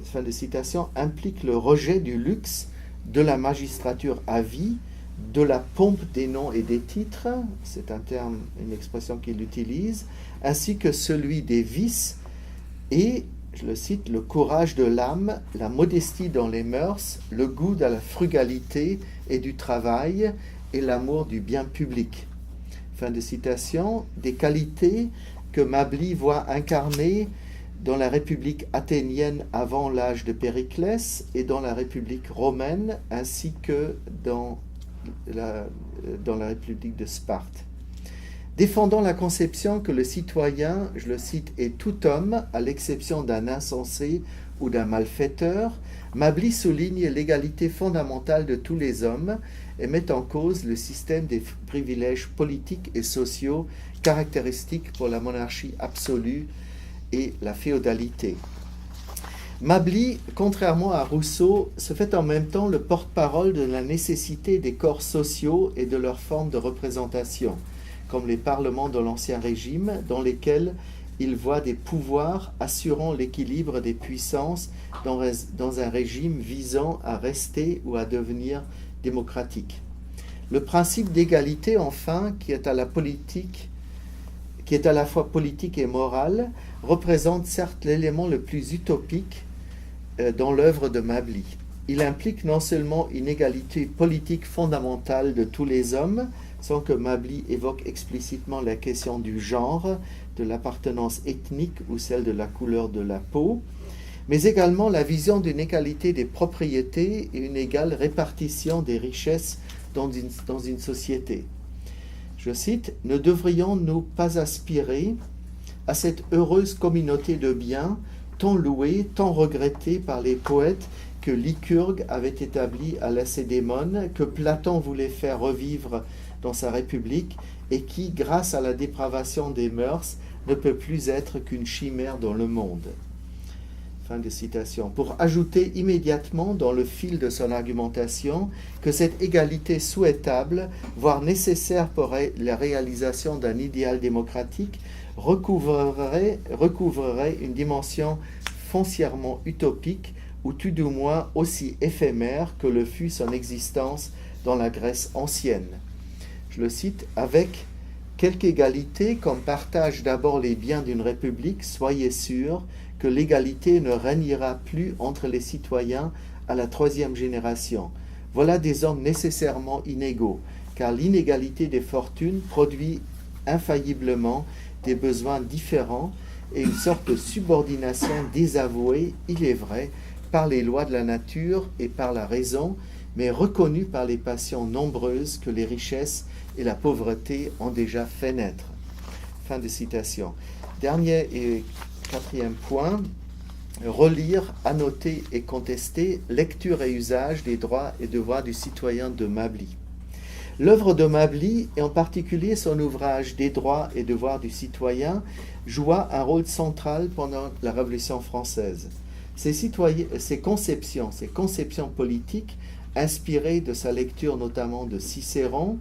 [SPEAKER 4] fin de citation, implique le rejet du luxe, de la magistrature à vie, de la pompe des noms et des titres, c'est un terme, une expression qu'il utilise, ainsi que celui des vices et, je le cite, le courage de l'âme, la modestie dans les mœurs, le goût de la frugalité et du travail et l'amour du bien public. Fin de citation, des qualités que Mably voit incarnées dans la République athénienne avant l'âge de Périclès et dans la République romaine, ainsi que dans la République de Sparte. Défendant la conception que le citoyen, je le cite, est tout homme, à l'exception d'un insensé ou d'un malfaiteur, Mably souligne l'égalité fondamentale de tous les hommes et met en cause le système des privilèges politiques et sociaux caractéristiques pour la monarchie absolue et la féodalité. Mably, contrairement à Rousseau, se fait en même temps le porte-parole de la nécessité des corps sociaux et de leurs formes de représentation, comme les parlements de l'Ancien Régime, dans lesquels il voit des pouvoirs assurant l'équilibre des puissances dans un régime visant à rester ou à devenir démocratique. Le principe d'égalité, enfin, qui est à la fois politique et morale, représente certes l'élément le plus utopique dans l'œuvre de Mably. Il implique non seulement une égalité politique fondamentale de tous les hommes, sans que Mably évoque explicitement la question du genre, de l'appartenance ethnique ou celle de la couleur de la peau, mais également la vision d'une égalité des propriétés et une égale répartition des richesses dans une société. Je cite, « Ne devrions-nous pas aspirer à cette heureuse communauté de biens, tant louée, tant regrettée par les poètes que Lycurgue avait établie à Lacédémone, que Platon voulait faire revivre dans sa République, et qui, grâce à la dépravation des mœurs, ne peut plus être qu'une chimère dans le monde. » Fin de citation. Pour ajouter immédiatement dans le fil de son argumentation que cette égalité souhaitable, voire nécessaire pour la réalisation d'un idéal démocratique, recouvrerait une dimension foncièrement utopique, ou tout du moins aussi éphémère que le fut son existence dans la Grèce ancienne. Je le cite, « Avec quelque égalité, comme partage d'abord les biens d'une république, soyez sûrs que l'égalité ne régnera plus entre les citoyens à la 3e génération. Voilà des hommes nécessairement inégaux, car l'inégalité des fortunes produit infailliblement des besoins différents et une sorte de subordination désavouée, il est vrai, par les lois de la nature et par la raison, mais reconnue par les passions nombreuses que les richesses et la pauvreté ont déjà fait naître. » Fin de citation. Dernier et 4e point, relire, annoter et contester, lecture et usage des droits et devoirs du citoyen de Mably. L'œuvre de Mably, et en particulier son ouvrage Des droits et devoirs du citoyen, joua un rôle central pendant la Révolution française. Ses conceptions politiques, inspirées de sa lecture notamment de Cicéron,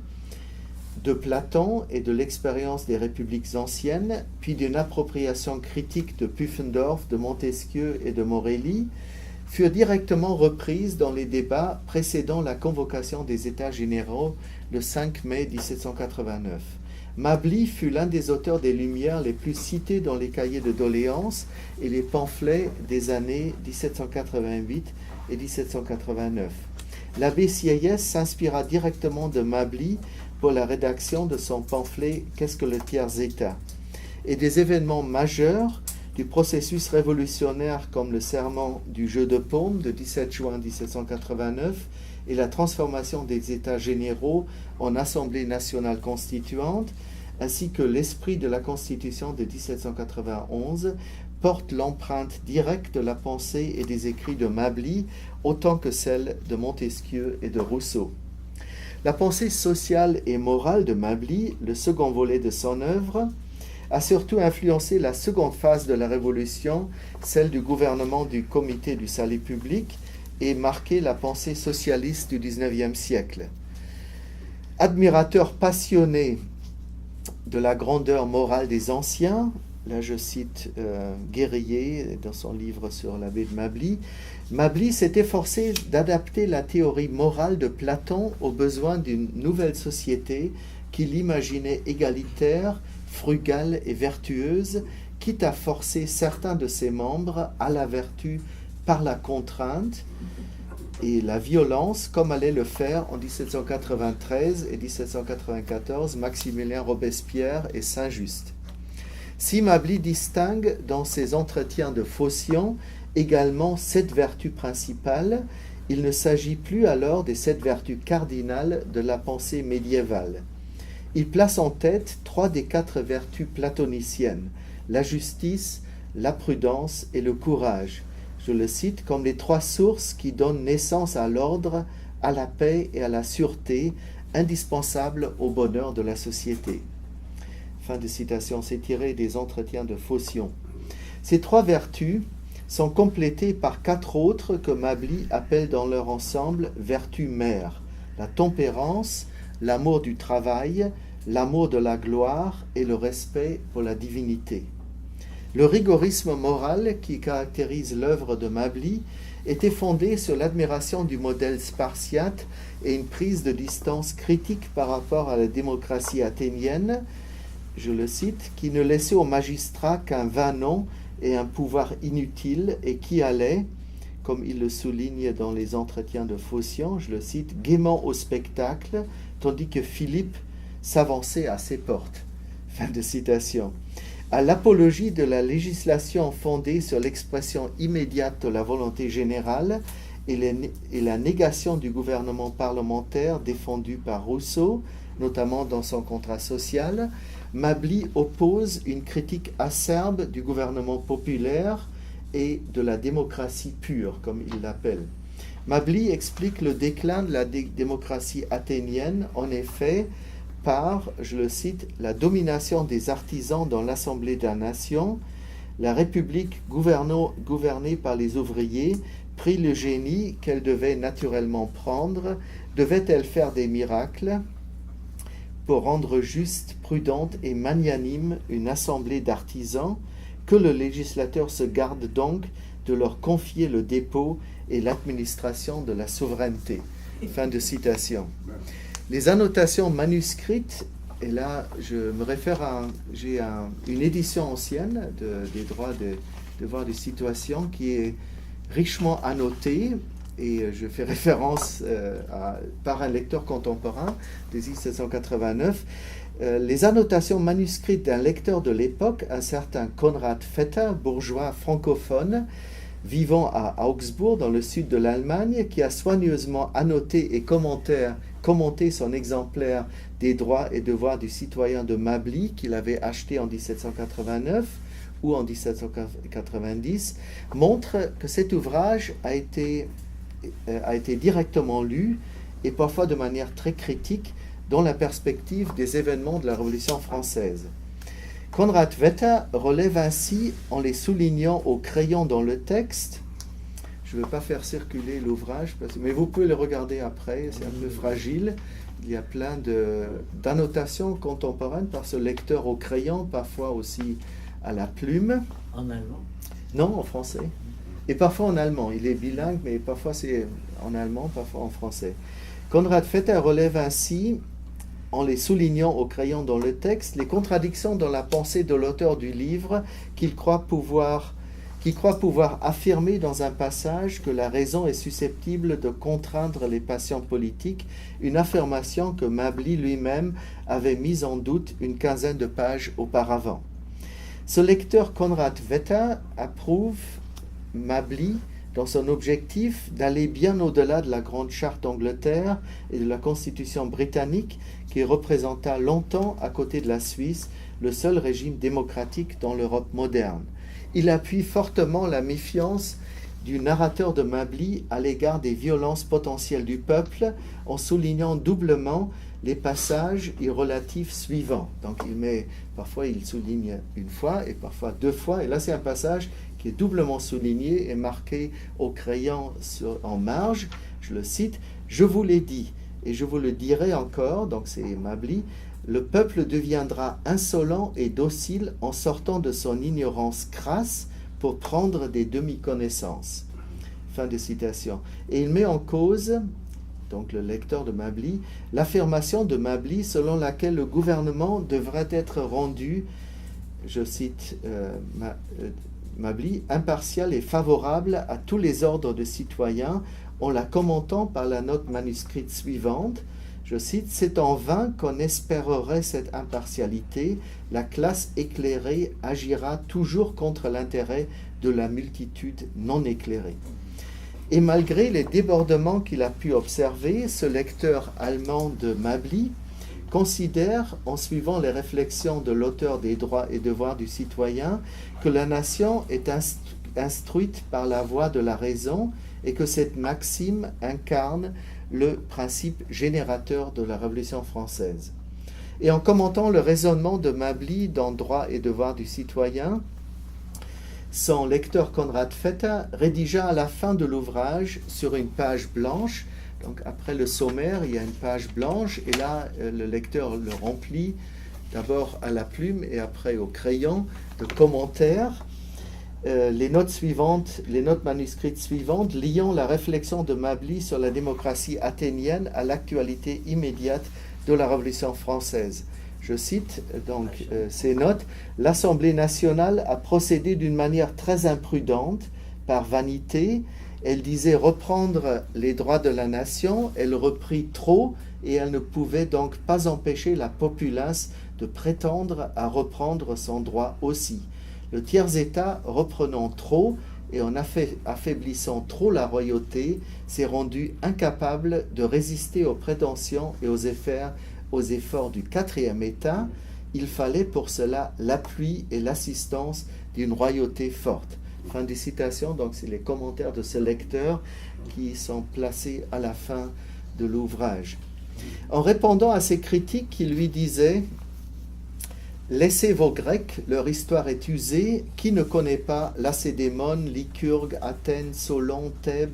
[SPEAKER 4] de Platon et de l'expérience des républiques anciennes, puis d'une appropriation critique de Pufendorf, de Montesquieu et de Morelli, furent directement reprises dans les débats précédant la convocation des États généraux le 5 mai 1789. Mably fut l'un des auteurs des Lumières les plus cités dans les cahiers de doléances et les pamphlets des années 1788 et 1789. L'abbé Sieyès s'inspira directement de Mably pour la rédaction de son pamphlet « Qu'est-ce que le tiers-État ?» et des événements majeurs du processus révolutionnaire comme le serment du jeu de paume de 17 juin 1789 et la transformation des États généraux en Assemblée nationale constituante, ainsi que l'esprit de la Constitution de 1791, portent l'empreinte directe de la pensée et des écrits de Mably, autant que celle de Montesquieu et de Rousseau. La pensée sociale et morale de Mably, le second volet de son œuvre, a surtout influencé la seconde phase de la Révolution, celle du gouvernement du Comité du salut public, et marqué la pensée socialiste du XIXe siècle. Admirateur passionné de la grandeur morale des anciens, là je cite Guerrier dans son livre sur l'abbé de Mably, Mably s'est efforcé d'adapter la théorie morale de Platon aux besoins d'une nouvelle société qu'il imaginait égalitaire, frugale et vertueuse, quitte à forcer certains de ses membres à la vertu par la contrainte et la violence, comme allait le faire en 1793 et 1794 Maximilien Robespierre et Saint-Just. Si Mably distingue dans ses entretiens de Phocion également 7 vertus principales, il ne s'agit plus alors des 7 vertus cardinales de la pensée médiévale. Il place en tête 3 des 4 vertus platoniciennes, la justice, la prudence et le courage. Je le cite comme les 3 sources qui donnent naissance à l'ordre, à la paix et à la sûreté, indispensables au bonheur de la société. Fin de citation, c'est tiré des entretiens de Phocion. Ces 3 vertus sont complétées par 4 autres que Mably appelle dans leur ensemble vertus mères, la tempérance, l'amour du travail, l'amour de la gloire et le respect pour la divinité. Le rigorisme moral qui caractérise l'œuvre de Mably était fondé sur l'admiration du modèle spartiate et une prise de distance critique par rapport à la démocratie athénienne, je le cite, qui ne laissait aux magistrats qu'un vain nom et un pouvoir inutile et qui allait, comme il le souligne dans les entretiens de Phocion, je le cite, gaiement au spectacle, tandis que Philippe s'avançait à ses portes. Fin de citation. À l'apologie de la législation fondée sur l'expression immédiate de la volonté générale et la négation du gouvernement parlementaire défendu par Rousseau, notamment dans son contrat social, Mably oppose une critique acerbe du gouvernement populaire et de la démocratie pure, comme il l'appelle. Mably explique le déclin de la démocratie athénienne, en effet, par, je le cite, la domination des artisans dans l'Assemblée des Nations, la République gouvernée par les ouvriers prit le génie qu'elle devait naturellement prendre, devait-elle faire des miracles pour rendre juste, prudente et magnanime une assemblée d'artisans, que le législateur se garde donc de leur confier le dépôt et l'administration de la souveraineté. Fin de citation. Les annotations manuscrites, et là je me réfère à une édition ancienne des droits de devoirs de situation qui est richement annotée, et je fais référence par un lecteur contemporain de 1789. Les annotations manuscrites d'un lecteur de l'époque, un certain Konrad Vetter, bourgeois francophone, vivant à Augsbourg, dans le sud de l'Allemagne, qui a soigneusement annoté et commenté son exemplaire des droits et devoirs du citoyen de Mably, qu'il avait acheté en 1789 ou en 1790, montre que cet ouvrage a été directement lu, et parfois de manière très critique, dans la perspective des événements de la Révolution française. Konrad Vetter relève ainsi, en les soulignant au crayon dans le texte, je ne veux pas faire circuler l'ouvrage, mais vous pouvez le regarder après, c'est un peu fragile, il y a plein d'annotations contemporaines par ce lecteur au crayon, parfois aussi à la plume.
[SPEAKER 3] En allemand?
[SPEAKER 4] Non, en français. Et parfois en allemand. Il est bilingue, mais parfois c'est en allemand, parfois en français. Konrad Vetter relève ainsi, en les soulignant au crayon dans le texte, les contradictions dans la pensée de l'auteur du livre qu'il croit pouvoir qui croit pouvoir affirmer dans un passage que la raison est susceptible de contraindre les passions politiques, une affirmation que Mably lui-même avait mise en doute une quinzaine de pages auparavant. Ce lecteur Conrad Vetter approuve Mably dans son objectif d'aller bien au-delà de la Grande Charte d'Angleterre et de la Constitution britannique qui représenta longtemps, à côté de la Suisse, le seul régime démocratique dans l'Europe moderne. Il appuie fortement la méfiance du narrateur de Mably à l'égard des violences potentielles du peuple en soulignant doublement les passages relatifs suivants. Donc parfois il souligne une fois et parfois deux fois, et là c'est un passage qui est doublement souligné et marqué au crayon en marge. Je le cite: « Je vous l'ai dit et je vous le dirai encore », donc c'est Mably, « le peuple deviendra insolent et docile en sortant de son ignorance crasse pour prendre des demi-connaissances. » Fin de citation. Et il met en cause, donc le lecteur de Mably, l'affirmation de Mably selon laquelle le gouvernement devrait être rendu, je cite Mably, impartial et favorable à tous les ordres de citoyens, en la commentant par la note manuscrite suivante. Je cite: « C'est en vain qu'on espérerait cette impartialité. La classe éclairée agira toujours contre l'intérêt de la multitude non éclairée. » Et malgré les débordements qu'il a pu observer, ce lecteur allemand de Mably considère, en suivant les réflexions de l'auteur des droits et devoirs du citoyen, que la nation est instruite par la voie de la raison et que cette maxime incarne le principe générateur de la Révolution française. Et en commentant le raisonnement de Mably dans Droits et devoirs du citoyen, son lecteur Conrad Vetter rédigea à la fin de l'ouvrage, sur une page blanche, donc après le sommaire, il y a une page blanche, et là, le lecteur le remplit d'abord à la plume et après au crayon de commentaires. Les notes manuscrites suivantes liant la réflexion de Mably sur la démocratie athénienne à l'actualité immédiate de la Révolution française. Je cite donc ces notes: « L'Assemblée nationale a procédé d'une manière très imprudente, par vanité. Elle disait reprendre les droits de la nation, elle reprit trop et elle ne pouvait donc pas empêcher la populace de prétendre à reprendre son droit aussi. Le tiers-État, reprenant trop et en affaiblissant trop la royauté, s'est rendu incapable de résister aux prétentions et aux efforts du quatrième État. Il fallait pour cela l'appui et l'assistance d'une royauté forte. » Fin de citation, donc c'est les commentaires de ce lecteur qui sont placés à la fin de l'ouvrage. En répondant à ces critiques qui lui disaient « Laissez vos Grecs, leur histoire est usée, qui ne connaît pas Lacédémone, Lycurgue, Athènes, Solon, Thèbes,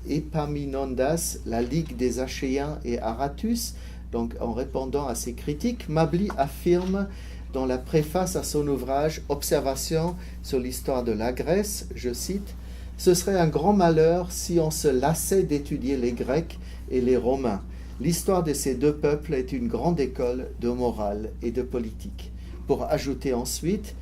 [SPEAKER 4] Épaminondas, la Ligue des Achéens et Aratus ?» Donc, en répondant à ces critiques, Mably affirme dans la préface à son ouvrage « Observations sur l'histoire de la Grèce », je cite, « Ce serait un grand malheur si on se lassait d'étudier les Grecs et les Romains. L'histoire de ces deux peuples est une grande école de morale et de politique. » Pour ajouter ensuite,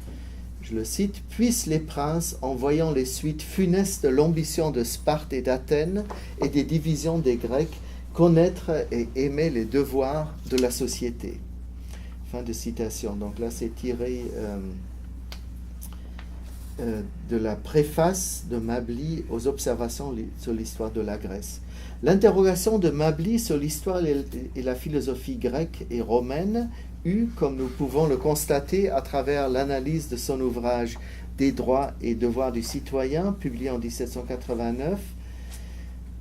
[SPEAKER 4] je le cite, « Puissent les princes, en voyant les suites funestes de l'ambition de Sparte et d'Athènes et des divisions des Grecs, connaître et aimer les devoirs de la société. » Fin de citation. Donc là, c'est tiré de la préface de Mably aux observations sur l'histoire de la Grèce. L'interrogation de Mably sur l'histoire et la philosophie grecque et romaine eut, comme nous pouvons le constater à travers l'analyse de son ouvrage « Des droits et devoirs du citoyen », publié en 1789,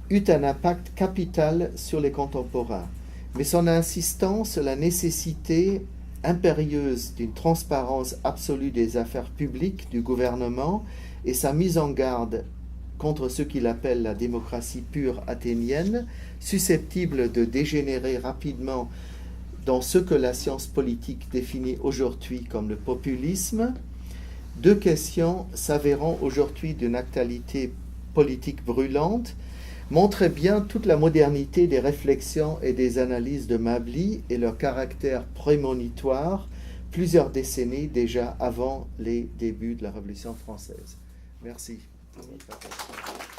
[SPEAKER 4] eut un impact capital sur les contemporains. Mais son insistance sur la nécessité impérieuse d'une transparence absolue des affaires publiques du gouvernement et sa mise en garde contre ce qu'il appelle la démocratie pure athénienne, susceptible de dégénérer rapidement dans ce que la science politique définit aujourd'hui comme le populisme, deux questions s'avérant aujourd'hui d'une actualité politique brûlante, montraient bien toute la modernité des réflexions et des analyses de Mably et leur caractère prémonitoire plusieurs décennies déjà avant les débuts de la Révolution française. Merci pour votre attention.